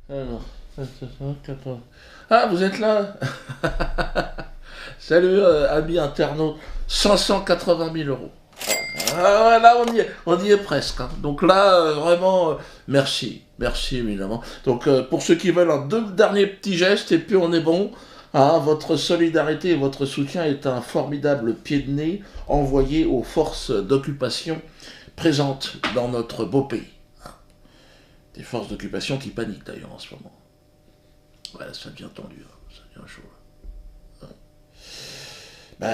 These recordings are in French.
Alors, ah, vous êtes là? Salut, ami internaute. 580 000 euros. Ah, là, on y est presque, hein. Donc là, vraiment, merci. Merci, évidemment. Donc, pour ceux qui veulent un deux derniers petits gestes, et puis on est bon. Hein, votre solidarité et votre soutien est un formidable pied de nez envoyé aux forces d'occupation présentes dans notre beau pays. Des forces d'occupation qui paniquent d'ailleurs en ce moment. Ouais, ça devient tendu, hein. Ça devient chaud. Ouais.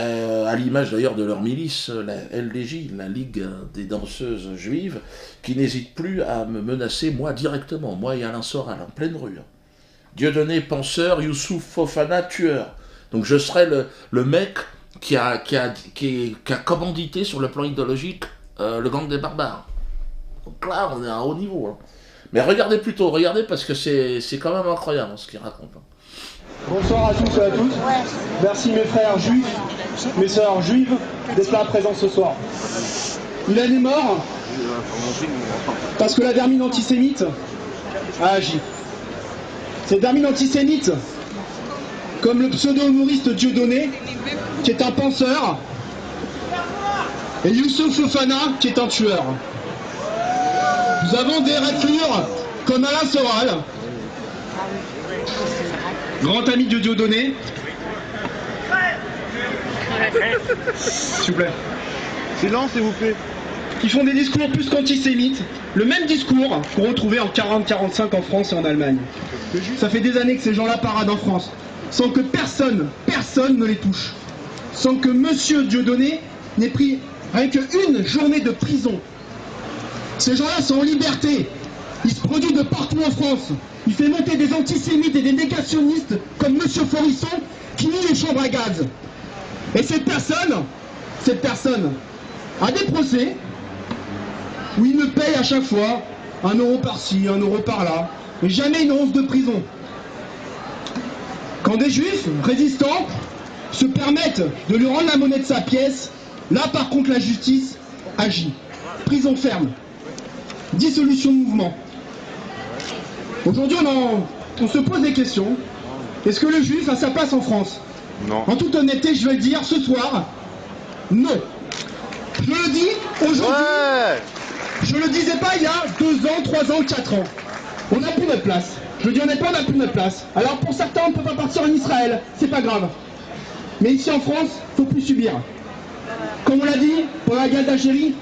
À l'image d'ailleurs de leur milice, la LDJ, la Ligue des danseuses juives, qui n'hésite plus à me menacer moi directement, moi et Alain Soral, en pleine rue. Dieudonné penseur, Youssouf Fofana tueur. Donc je serai le mec qui a commandité sur le plan idéologique le gang des barbares. Donc là, on est à un haut niveau, hein. Mais regardez plutôt, regardez parce que c'est quand même incroyable ce qu'il raconte, hein. Bonsoir à tous et à toutes. Merci mes frères juifs, mes sœurs juives d'être là présents ce soir. Ilan est mort parce que la vermine antisémite a agi. Cette vermine antisémite, comme le pseudo-humoriste Dieudonné, qui est un penseur, et Youssouf Fofana, qui est un tueur. Nous avons des réclures comme Alain Soral, grand ami de Dieudonné. S'il vous plaît. Silence, s'il vous plaît. Qui font des discours plus qu'antisémites, le même discours qu'on retrouvait en 40-45 en France et en Allemagne. Ça fait des années que ces gens-là paradent en France, sans que personne ne les touche. Sans que Monsieur Dieudonné n'ait pris rien qu'une journée de prison. Ces gens-là sont en liberté. Ils se produisent de partout en France. Il fait monter des antisémites et des négationnistes comme Monsieur Forisson qui nie les chambres à gaz. Et cette personne a des procès où il me paye à chaque fois 1 euro par-ci, 1 euro par-là, mais jamais une once de prison. Quand des juifs résistants se permettent de lui rendre la monnaie de sa pièce, là par contre la justice agit. Prison ferme. Dissolution de mouvement. Aujourd'hui, on se pose des questions. Est-ce que le juif a sa place en France? Non. En toute honnêteté, je vais le dire ce soir, non. Je le dis aujourd'hui, Ouais. je le disais pas il y a 2 ans, 3 ans, 4 ans. On n'a plus notre place. Je le dis honnêtement, on n'a plus notre place. Alors pour certains, on ne peut pas partir en Israël, c'est pas grave. Mais ici en France, il ne faut plus subir. Comme on l'a dit, pour la guerre d'Algérie,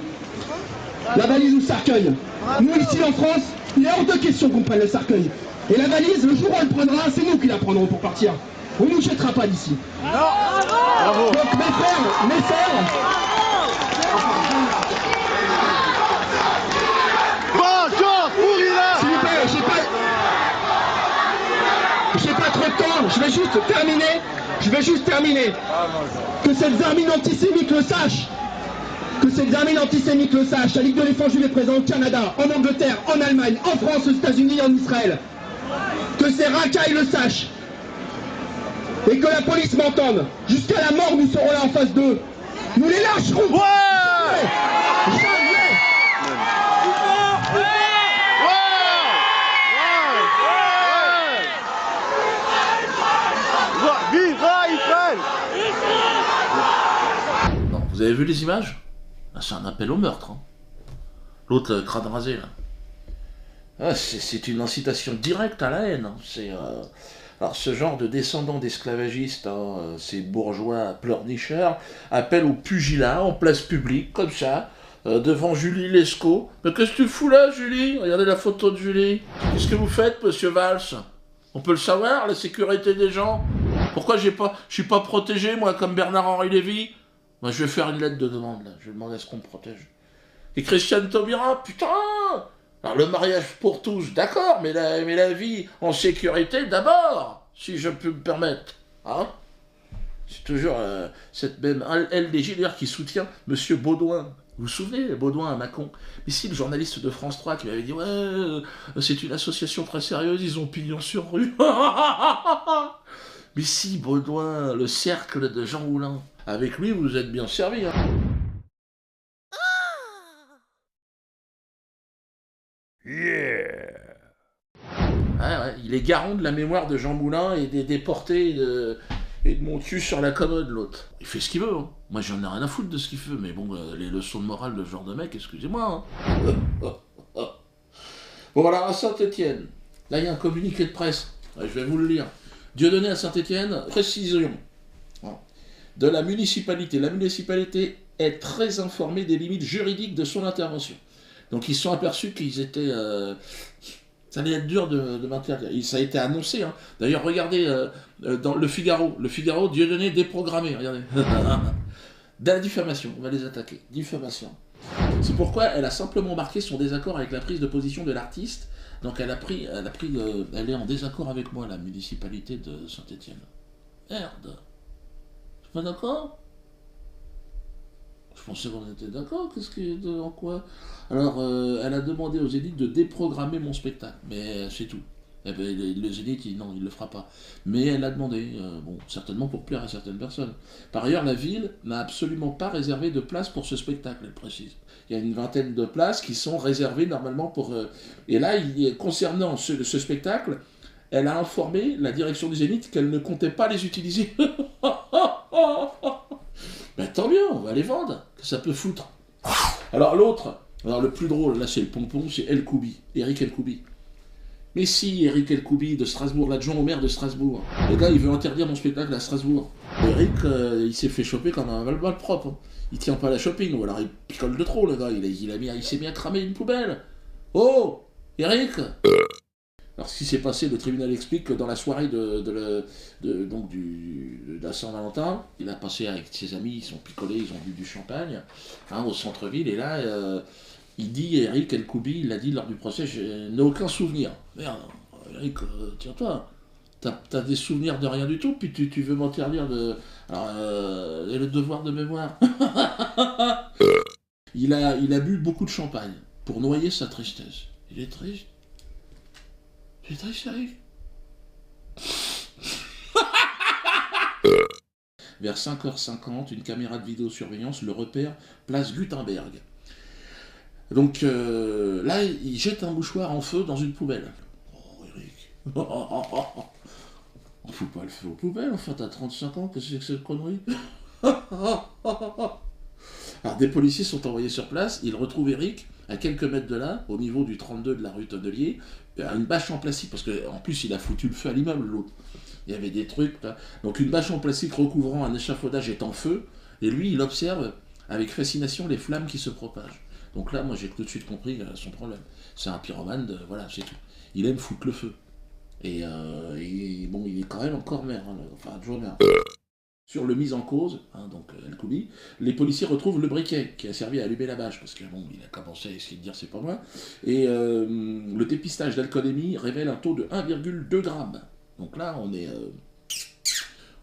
la valise ou le cercueil. Nous ici en France, il est hors de question qu'on prenne le cercueil. Et la valise, le jour où on le prendra, c'est nous qui la prendrons pour partir. On ne nous jettera pas d'ici. Bravo. Donc mes frères, Vengeance pour Ilan. s'il vous plaît, j'ai pas trop de temps, je vais juste terminer. Que cette vermine antisémite le sache. La Ligue de défense juive est présente au Canada, en Angleterre, en Allemagne, en France, aux États-Unis et en Israël. Que ces racailles le sachent. Et que la police m'entende. Jusqu'à la mort, nous serons là en face d'eux. Nous les lâcherons. Ouais. Jamais. Vivra Israël. Non, vous avez vu les images? Ah, c'est un appel au meurtre, hein. L'autre, crâne rasé, là. Ah, c'est une incitation directe à la haine, hein. Alors, ce genre de descendants d'esclavagistes, hein, ces bourgeois pleurnicheurs, appellent au pugilat en place publique, comme ça, devant Julie Lescaut. Mais qu'est-ce que tu fous là, Julie? Regardez la photo de Julie. Qu'est-ce que vous faites, monsieur Valls? On peut le savoir, la sécurité des gens? Pourquoi je suis pas protégé, moi, comme Bernard-Henri Lévy? Moi, je vais faire une lettre de demande, là. Je vais demander à ce qu'on me protège. Et Christiane Taubira, putain! Alors, le mariage pour tous, d'accord, mais la vie en sécurité d'abord, si je peux me permettre. Hein? C'est toujours cette même LDG d'ailleurs qui soutient Monsieur Baudouin. Vous vous souvenez, Baudouin à Mâcon? Mais si, le journaliste de France 3 qui m'avait dit ouais, c'est une association très sérieuse, ils ont pignon sur rue. Mais si, Baudouin, le cercle de Jean Moulin. Avec lui, vous êtes bien servi, hein. Yeah. Ouais, il est garant de la mémoire de Jean Moulin et des déportés et de mon cul sur la commode, l'autre. Il fait ce qu'il veut, hein. Moi, j'en ai rien à foutre de ce qu'il fait, mais bon, les leçons de morale de ce genre de mec, excusez-moi, hein. Bon, voilà, à Saint-Étienne, là, il y a un communiqué de presse. Ouais, je vais vous le lire. Dieudonné à Saint-Étienne, précision de la municipalité. La municipalité est très informée des limites juridiques de son intervention. Donc, ils se sont aperçus qu'ils étaient... ça allait être dur de m'interdire. Ça a été annoncé, hein. D'ailleurs, regardez dans Le Figaro. Le Figaro, Dieudonné déprogrammé, regardez. De la diffamation, on va les attaquer. Diffamation. C'est pourquoi elle a simplement marqué son désaccord avec la prise de position de l'artiste. Donc elle est en désaccord avec moi, la municipalité de Saint-Étienne. Merde. Je suis pas d'accord? Je pensais qu'on était d'accord, en quoi? Alors, elle a demandé aux Zénith de déprogrammer mon spectacle, mais c'est tout. Eh ben, le Zénith, non, il le fera pas. Mais elle a demandé, bon, certainement pour plaire à certaines personnes. Par ailleurs, la ville n'a absolument pas réservé de place pour ce spectacle, elle précise. Il y a une vingtaine de places qui sont réservées normalement pour... Et là, concernant ce spectacle, elle a informé la direction du Zénith qu'elle ne comptait pas les utiliser. Ben tant mieux, on va les vendre, que ça peut foutre. Alors l'autre, le plus drôle, là c'est le pompon, c'est El Koubi, Eric El Koubi. Mais si, Eric El Koubi de Strasbourg, l'adjoint au maire de Strasbourg. Le gars, il veut interdire mon spectacle à Strasbourg. Eric, il s'est fait choper comme un mal propre. Hein. Il tient pas à la shopping, ou alors il picole de trop, le gars. Il s'est mis à cramer une poubelle. Oh, Eric. Alors, ce qui s'est passé, le tribunal explique que dans la soirée de la Saint-Valentin, il a passé avec ses amis, ils sont picolés, ils ont bu du champagne, hein, au centre-ville, et là, il dit, Eric El Koubi, il l'a dit lors du procès, je n'ai aucun souvenir. Merde, Eric, tiens-toi, t'as des souvenirs de rien du tout, puis tu veux m'interdire de... Alors, et le devoir de mémoire. Il a bu beaucoup de champagne pour noyer sa tristesse. Il est triste. C'est très sérieux. Vers 5h50, une caméra de vidéosurveillance le repère place Gutenberg. Donc là, il jette un mouchoir en feu dans une poubelle. Oh, Eric. On fout pas le feu aux poubelles, enfin, t'as 35 ans, qu'est-ce que c'est que cette connerie? Alors, des policiers sont envoyés sur place, ils retrouvent Eric à quelques mètres de là, au niveau du 32 de la rue Tonnelier, une bâche en plastique, parce qu'en plus il a foutu le feu à l'immeuble, l'autre. Il y avait des trucs, là. Donc une bâche en plastique recouvrant un échafaudage est en feu, et lui il observe avec fascination les flammes qui se propagent. Donc là, moi j'ai tout de suite compris son problème. C'est un pyromane, voilà, c'est tout. Il aime foutre le feu. Et bon, il est quand même encore maire, hein, enfin adjoint maire. Sur le mis en cause, hein, donc El Koubi, les policiers retrouvent le briquet qui a servi à allumer la bâche, parce que bon, il a commencé à essayer de dire c'est pas moi, et le dépistage d'alcoolémie révèle un taux de 1,2 g. Donc là, on est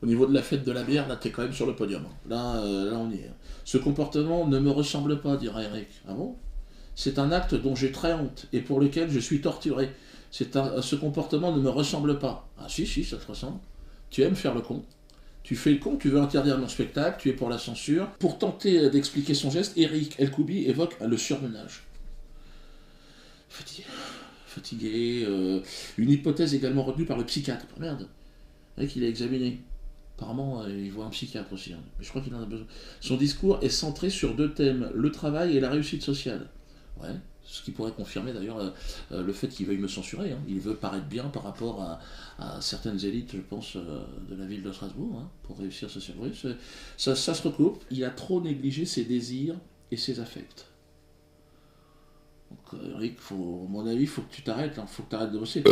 au niveau de la fête de la bière, là t'es quand même sur le podium. Là on y est. Ce comportement ne me ressemble pas, dira Eric. Ah bon? C'est un acte dont j'ai très honte, et pour lequel je suis torturé. Ce comportement ne me ressemble pas. Ah si, ça te ressemble. Tu aimes faire le con. Tu fais le con, tu veux interdire mon spectacle, tu es pour la censure. Pour tenter d'expliquer son geste, Eric El Koubi évoque le surmenage. Fatigué, une hypothèse également retenue par le psychiatre. Merde, le mec il a examiné. Apparemment, il voit un psychiatre aussi, hein. Mais je crois qu'il en a besoin. Son discours est centré sur deux thèmes, le travail et la réussite sociale. Ouais, ce qui pourrait confirmer d'ailleurs le fait qu'il veuille me censurer. Hein. Il veut paraître bien par rapport à certaines élites, je pense, de la ville de Strasbourg, hein, pour réussir socialement. Oui, ça se recoupe. Il a trop négligé ses désirs et ses affects. Donc, Eric, à mon avis, il faut que tu t'arrêtes, hein, faut que tu arrêtes de bosser.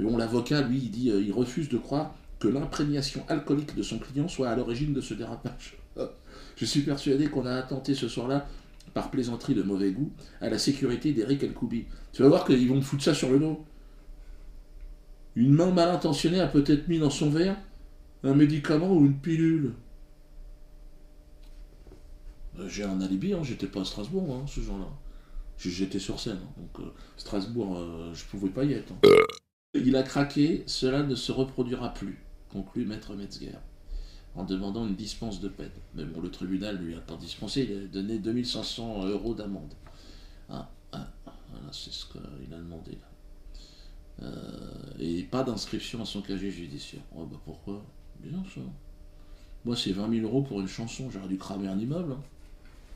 Bon, l'avocat, lui, il dit il refuse de croire que l'imprégnation alcoolique de son client soit à l'origine de ce dérapage. Je suis persuadé qu'on a attenté ce soir-là, par plaisanterie de mauvais goût, à la sécurité d'Eric El Koubi. Tu vas voir qu'ils vont me foutre ça sur le dos. Une main mal intentionnée a peut-être mis dans son verre un médicament ou une pilule. J'ai un alibi, hein, j'étais pas à Strasbourg, hein, ce jour-là. J'étais sur scène, hein, donc Strasbourg, je pouvais pas y être. Hein. Il a craqué, cela ne se reproduira plus, conclut Maître Metzger, en demandant une dispense de peine. Mais bon, le tribunal lui a pas dispensé, il a donné 2500 € d'amende. Voilà, c'est ce qu'il a demandé. et pas d'inscription à son casier judiciaire. Oh bah pourquoi? Bien ça. Moi c'est 20 000 € pour une chanson, j'aurais dû cramer un immeuble.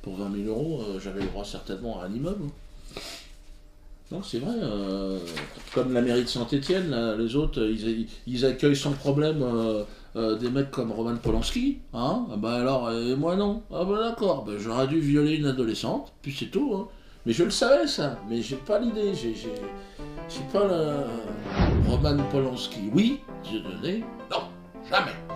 Pour 20 000 €, j'avais le droit certainement à un immeuble. Non, c'est vrai, comme la mairie de Saint-Étienne, les autres, ils accueillent sans problème des mecs comme Roman Polanski, hein? Ah bah alors, et moi non. Ah bah d'accord, bah, j'aurais dû violer une adolescente, puis c'est tout, hein. Mais je le savais ça, mais j'ai pas l'idée, j'ai pas le... Roman Polanski, oui, Dieu donné, non, jamais.